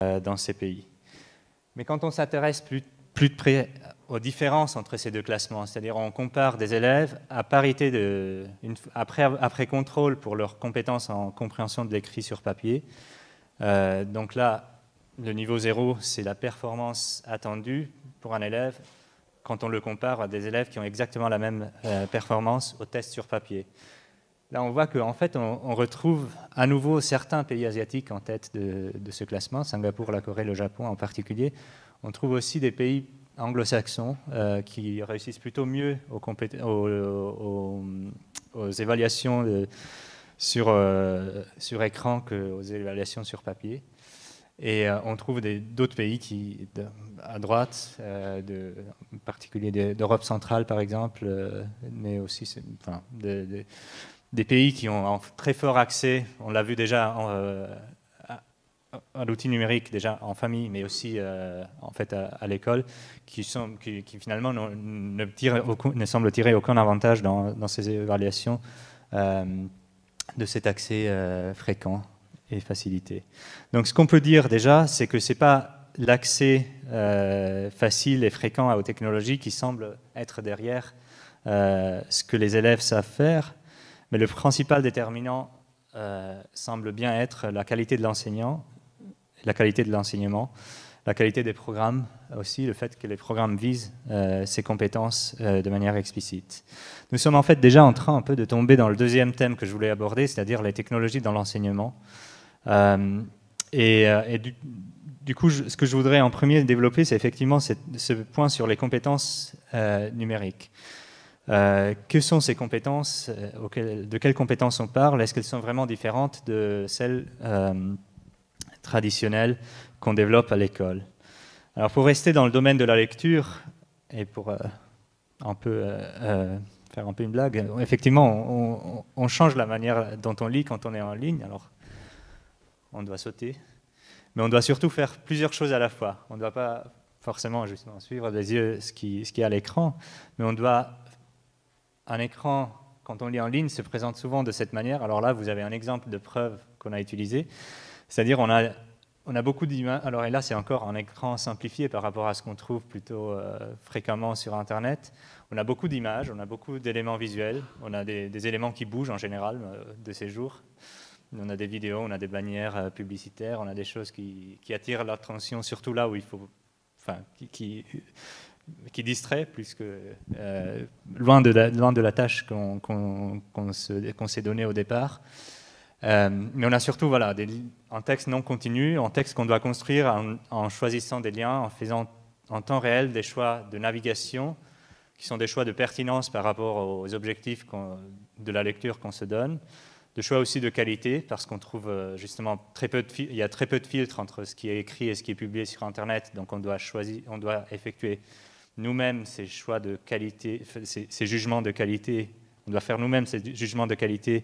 dans ces pays. Mais quand on s'intéresse plus de près aux différences entre ces deux classements, c'est-à-dire on compare des élèves à parité après contrôle pour leurs compétences en compréhension de l'écrit sur papier. Donc là, le niveau 0, c'est la performance attendue pour un élève quand on le compare à des élèves qui ont exactement la même performance au test sur papier. Là, on voit qu'en fait, on retrouve à nouveau certains pays asiatiques en tête de ce classement, Singapour, la Corée, le Japon en particulier. On trouve aussi des pays anglo-saxons qui réussissent plutôt mieux aux évaluations sur écran qu'aux évaluations sur papier. Et on trouve d'autres pays à droite, en particulier d'Europe centrale par exemple, mais aussi des pays qui ont un très fort accès, on l'a vu déjà à l'outil numérique déjà en famille, mais aussi en fait à l'école, qui finalement ne semblent tirer aucun avantage dans ces évaluations de cet accès fréquent et facilité. Donc ce qu'on peut dire déjà, c'est que ce n'est pas l'accès facile et fréquent aux technologies qui semble être derrière ce que les élèves savent faire, mais le principal déterminant semble bien être la qualité de l'enseignant, la qualité de l'enseignement, la qualité des programmes aussi, le fait que les programmes visent ces compétences de manière explicite. Nous sommes en fait déjà en train un peu de tomber dans le deuxième thème que je voulais aborder, c'est-à-dire les technologies dans l'enseignement. Du coup, ce que je voudrais en premier développer, c'est effectivement ce point sur les compétences numériques. Que sont ces compétences, de quelles compétences on parle? Est-ce qu'elles sont vraiment différentes de celles traditionnelles qu'on développe à l'école? Alors pour rester dans le domaine de la lecture, et pour faire un peu une blague, effectivement, on change la manière dont on lit quand on est en ligne. Alors, on doit sauter, mais on doit surtout faire plusieurs choses à la fois. On ne doit pas forcément justement suivre des yeux ce qui est à l'écran, mais on doit... Un écran, quand on lit en ligne, se présente souvent de cette manière. Alors là, vous avez un exemple de preuve qu'on a utilisé, c'est-à-dire on a beaucoup d'images. Alors et là, c'est encore un écran simplifié par rapport à ce qu'on trouve plutôt fréquemment sur Internet. On a beaucoup d'images, on a beaucoup d'éléments visuels, on a des éléments qui bougent en général de ces jours. On a des vidéos, on a des bannières publicitaires, on a des choses qui attirent l'attention, surtout là où il faut, qui distrait plus que loin de la tâche qu'on s'est donnée au départ. Mais on a surtout un texte non continu, un texte qu'on doit construire en choisissant des liens, en faisant en temps réel des choix de navigation qui sont des choix de pertinence par rapport aux objectifs de la lecture qu'on se donne, de choix aussi de qualité, parce qu'on trouve justement il y a très peu de filtres entre ce qui est écrit et ce qui est publié sur Internet, donc on doit effectuer nous-mêmes ces choix de qualité, ces jugements de qualité, on doit faire nous-mêmes ces jugements de qualité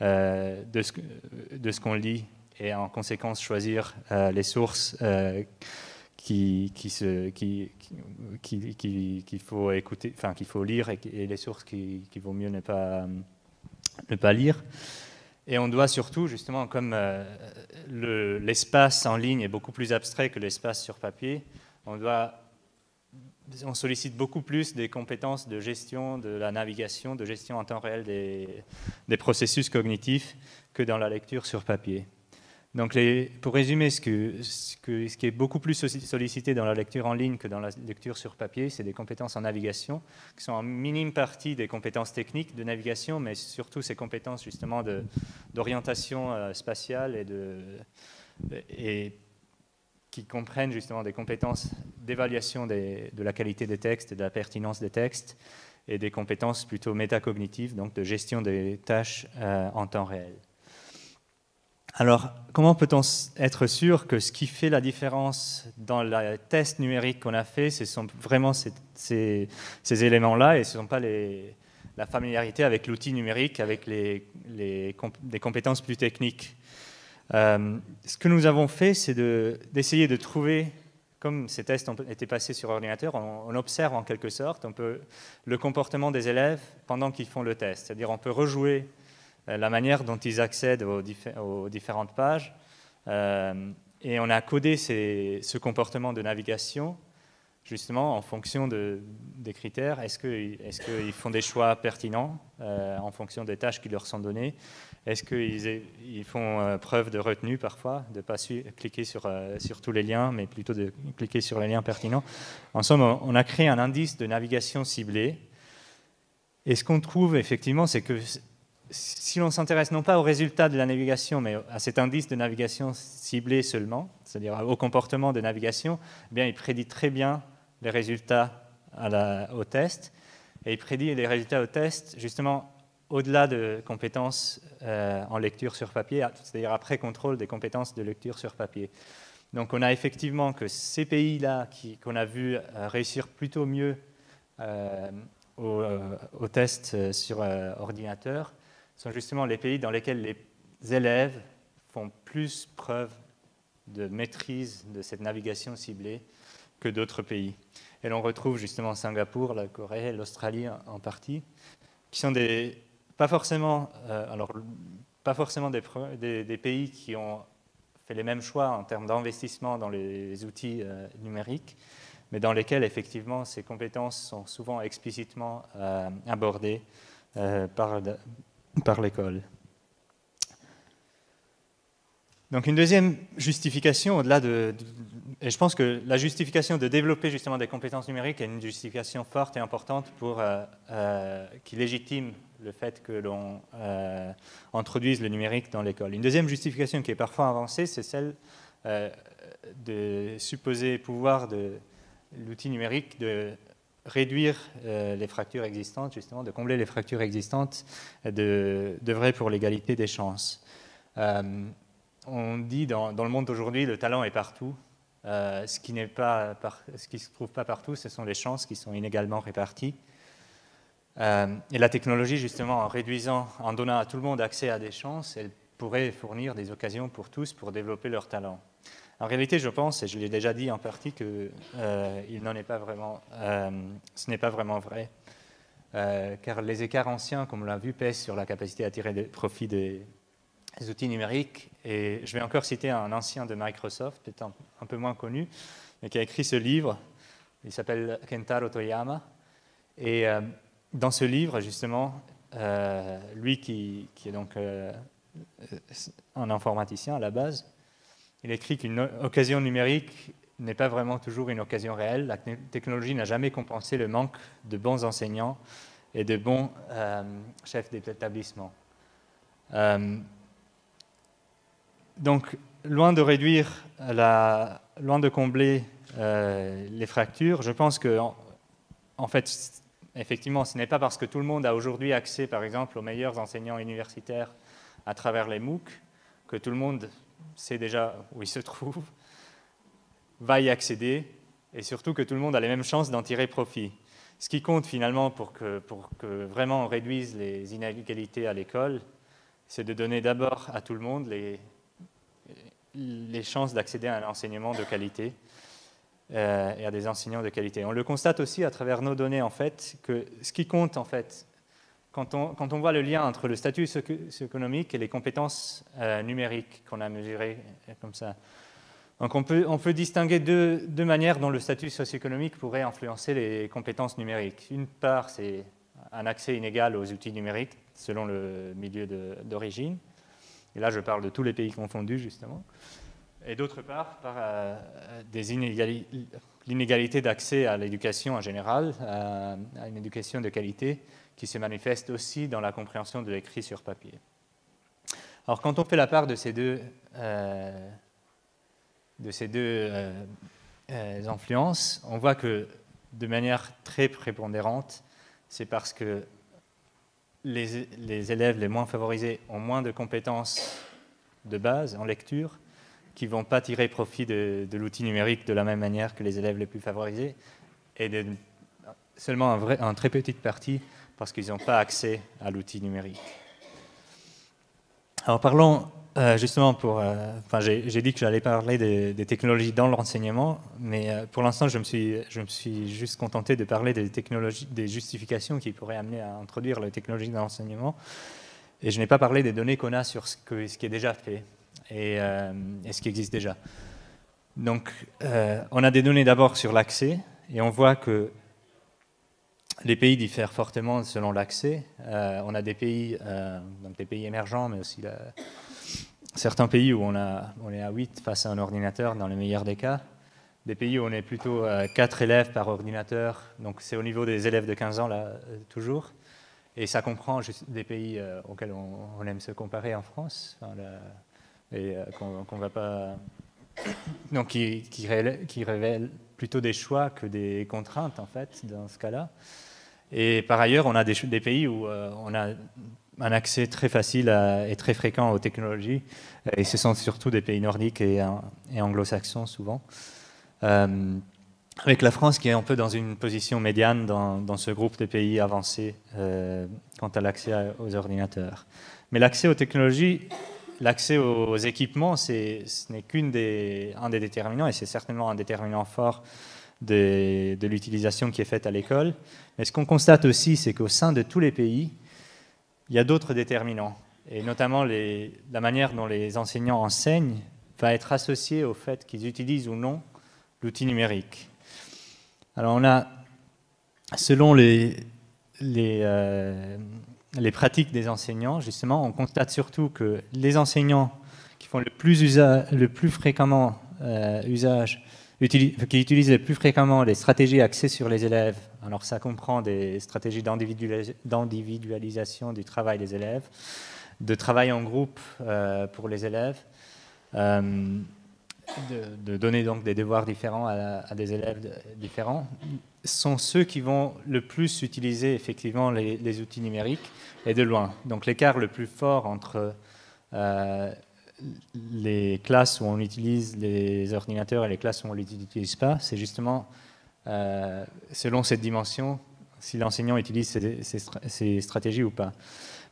de ce qu'on lit, et en conséquence choisir les sources qu'il faut écouter, qu'il faut lire, et les sources qu'il vaut mieux ne pas lire. Et on doit surtout, justement, comme l'espace en ligne est beaucoup plus abstrait que l'espace sur papier, on sollicite beaucoup plus des compétences de gestion de la navigation, de gestion en temps réel des processus cognitifs que dans la lecture sur papier. Donc, pour résumer, ce qui est beaucoup plus sollicité dans la lecture en ligne que dans la lecture sur papier, c'est des compétences en navigation, qui sont en minime partie des compétences techniques de navigation, mais surtout ces compétences justement d'orientation spatiale et qui comprennent justement des compétences d'évaluation de la qualité des textes et de la pertinence des textes, et des compétences plutôt métacognitives, donc de gestion des tâches en temps réel. Alors, comment peut-on être sûr que ce qui fait la différence dans les tests numériques qu'on a fait, ce sont vraiment ces éléments-là, et ce ne sont pas la familiarité avec l'outil numérique, avec des compétences plus techniques. Ce que nous avons fait, c'est d'essayer de trouver, comme ces tests ont été passés sur ordinateur, on observe en quelque sorte le comportement des élèves pendant qu'ils font le test. C'est-à-dire on peut rejouer la manière dont ils accèdent aux différentes pages, Et on a codé ce comportement de navigation justement en fonction des critères. Est-ce qu'ils font des choix pertinents en fonction des tâches qui leur sont données? Est-ce qu'ils font preuve de retenue parfois, de ne pas cliquer sur tous les liens, mais plutôt de cliquer sur les liens pertinents? En somme, on a créé un indice de navigation ciblé. Et ce qu'on trouve effectivement, c'est que si l'on s'intéresse non pas aux résultats de la navigation, mais à cet indice de navigation ciblé seulement, c'est-à-dire au comportement de navigation, eh bien, il prédit très bien les résultats au test. Et il prédit les résultats au test, justement, au-delà de compétences en lecture sur papier, c'est-à-dire après contrôle des compétences de lecture sur papier. Donc, on a effectivement que ces pays-là qu'on a vu réussir plutôt mieux au test sur ordinateur sont justement les pays dans lesquels les élèves font plus preuve de maîtrise de cette navigation ciblée que d'autres pays. Et l'on retrouve justement Singapour, la Corée, l'Australie en partie, qui sont pas forcément des pays qui ont fait les mêmes choix en termes d'investissement dans les outils numériques, mais dans lesquels effectivement ces compétences sont souvent explicitement abordées par l'école. Donc une deuxième justification, au-delà et je pense que la justification de développer justement des compétences numériques est une justification forte et importante qui légitime le fait que l'on introduise le numérique dans l'école. Une deuxième justification qui est parfois avancée, c'est celle de supposer pouvoir de l'outil numérique de réduire les fractures existantes, justement, de combler les fractures existantes, d'œuvrer pour l'égalité des chances. On dit dans le monde d'aujourd'hui, le talent est partout. Ce qui ne se trouve pas partout, ce sont les chances qui sont inégalement réparties. Et la technologie, justement, en donnant à tout le monde accès à des chances, elle pourrait fournir des occasions pour tous pour développer leur talent. En réalité, je pense, et je l'ai déjà dit en partie, que ce n'est pas vraiment vrai. Car les écarts anciens, comme on l'a vu, pèsent sur la capacité à tirer profit des outils numériques. Et je vais encore citer un ancien de Microsoft, peut-être un peu moins connu, mais qui a écrit ce livre. Il s'appelle Kentaro Toyama. Et dans ce livre, justement, lui qui est donc un informaticien à la base, il écrit qu'une occasion numérique n'est pas vraiment toujours une occasion réelle. La technologie n'a jamais compensé le manque de bons enseignants et de bons chefs d'établissement. Donc, loin de combler les fractures, je pense que, en fait, effectivement, ce n'est pas parce que tout le monde a aujourd'hui accès, par exemple, aux meilleurs enseignants universitaires à travers les MOOC, que tout le monde sait déjà où il se trouve, va y accéder, et surtout que tout le monde a les mêmes chances d'en tirer profit. Ce qui compte finalement pour que vraiment on réduise les inégalités à l'école, c'est de donner d'abord à tout le monde les chances d'accéder à un enseignement de qualité et à des enseignants de qualité. On le constate aussi à travers nos données, en fait, que ce qui compte, en fait, quand on voit le lien entre le statut socio-économique et les compétences numériques qu'on a mesurées comme ça. Donc on peut distinguer deux manières dont le statut socio-économique pourrait influencer les compétences numériques. Une part, c'est un accès inégal aux outils numériques selon le milieu d'origine. Et là, je parle de tous les pays confondus, justement. Et d'autre part, par l'inégalité d'accès à l'éducation en général, à une éducation de qualité, qui se manifeste aussi dans la compréhension de l'écrit sur papier. Alors, quand on fait la part de ces deux influences, on voit que de manière très prépondérante, c'est parce que les élèves les moins favorisés ont moins de compétences de base en lecture, qui ne vont pas tirer profit de l'outil numérique de la même manière que les élèves les plus favorisés, et seulement en très petite partie parce qu'ils n'ont pas accès à l'outil numérique. Alors parlons justement j'ai dit que j'allais parler des technologies dans l'enseignement, mais pour l'instant je me suis juste contenté de parler des justifications qui pourraient amener à introduire les technologies dans l'enseignement, et je n'ai pas parlé des données qu'on a sur ce qui est déjà fait et ce qui existe déjà. Donc, on a des données d'abord sur l'accès, et on voit que les pays diffèrent fortement selon l'accès. On a des pays, donc des pays émergents, mais aussi certains pays où on est à 8 face à un ordinateur, dans le meilleur des cas. Des pays où on est plutôt 4 élèves par ordinateur, donc c'est au niveau des élèves de 15 ans, là, toujours. Et ça comprend juste des pays auxquels on aime se comparer en France, enfin, et qu'on va pas... Donc qui révèlent plutôt des choix que des contraintes, en fait, dans ce cas-là. Et par ailleurs, on a des pays où on a un accès très facile et très fréquent aux technologies, et ce sont surtout des pays nordiques et anglo-saxons, souvent. Avec la France qui est un peu dans une position médiane dans ce groupe de pays avancés quant à l'accès aux ordinateurs. Mais l'accès aux technologies, l'accès aux équipements, ce n'est un des déterminants, et c'est certainement un déterminant fort de l'utilisation qui est faite à l'école. Mais ce qu'on constate aussi, c'est qu'au sein de tous les pays, il y a d'autres déterminants, et notamment la manière dont les enseignants enseignent va être associée au fait qu'ils utilisent ou non l'outil numérique. Alors on a, selon les pratiques des enseignants, justement, on constate surtout que les enseignants qui font le plus fréquemment qui utilisent le plus fréquemment les stratégies axées sur les élèves, alors ça comprend des stratégies d'individualisation du travail des élèves, de travail en groupe pour les élèves, de donner donc des devoirs différents à des élèves différents, sont ceux qui vont le plus utiliser effectivement les outils numériques, et de loin. Donc l'écart le plus fort entre les classes où on utilise les ordinateurs et les classes où on ne les utilise pas, c'est justement selon cette dimension, si l'enseignant utilise ces stratégies ou pas.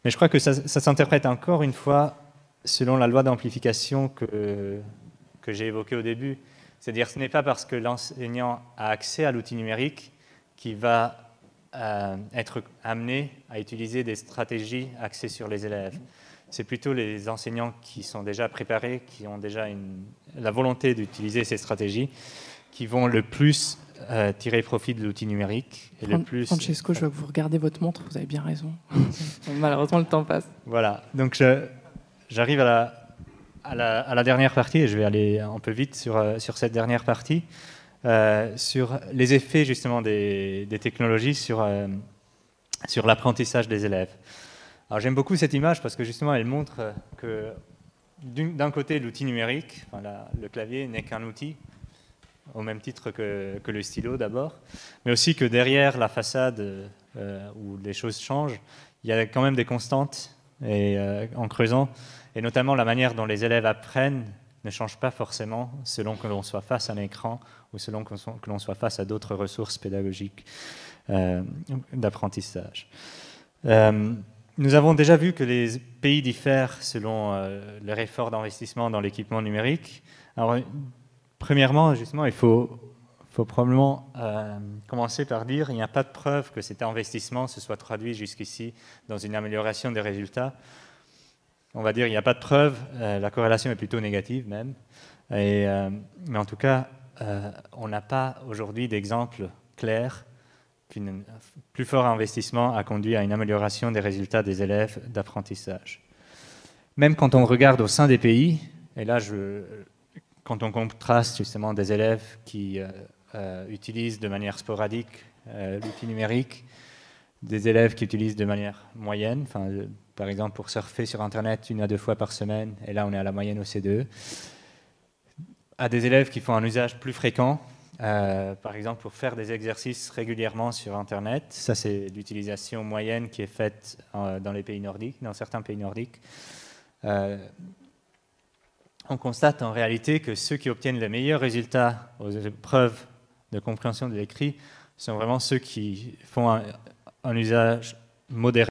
Mais je crois que ça s'interprète encore une fois selon la loi d'amplification que j'ai évoquée au début. C'est-à-dire que ce n'est pas parce que l'enseignant a accès à l'outil numérique qu'il va être amené à utiliser des stratégies axées sur les élèves. C'est plutôt les enseignants qui sont déjà préparés, qui ont déjà la volonté d'utiliser ces stratégies, qui vont le plus tirer profit de l'outil numérique. Et Francesco, je vois que vous regardez votre montre, vous avez bien raison. Malheureusement, le temps passe. Voilà, donc j'arrive à la dernière partie, et je vais aller un peu vite sur cette dernière partie, sur les effets justement des technologies sur l'apprentissage des élèves. Alors j'aime beaucoup cette image parce que justement elle montre que d'un côté l'outil numérique, le clavier n'est qu'un outil, au même titre que le stylo d'abord, mais aussi que derrière la façade où les choses changent, il y a quand même des constantes, et en creusant, et notamment la manière dont les élèves apprennent ne change pas forcément selon que l'on soit face à un écran ou selon que l'on soit face à d'autres ressources pédagogiques d'apprentissage. Nous avons déjà vu que les pays diffèrent selon leur effort d'investissement dans l'équipement numérique. Alors, premièrement, justement, il faut probablement commencer par dire qu'il n'y a pas de preuve que cet investissement se soit traduit jusqu'ici dans une amélioration des résultats. On va dire qu'il n'y a pas de preuve, la corrélation est plutôt négative même. Mais en tout cas, on n'a pas aujourd'hui d'exemple clair qu'un plus fort investissement a conduit à une amélioration des résultats des élèves d'apprentissage. Même quand on regarde au sein des pays, et là, quand on contraste justement des élèves qui utilisent de manière sporadique l'outil numérique, des élèves qui utilisent de manière moyenne, par exemple pour surfer sur Internet 1 à 2 fois par semaine, et là on est à la moyenne au CDE, à des élèves qui font un usage plus fréquent, par exemple pour faire des exercices régulièrement sur Internet. Ça, c'est l'utilisation moyenne qui est faite dans les pays nordiques, dans certains pays nordiques. On constate en réalité que ceux qui obtiennent les meilleurs résultats aux épreuves de compréhension de l'écrit sont vraiment ceux qui font un usage modéré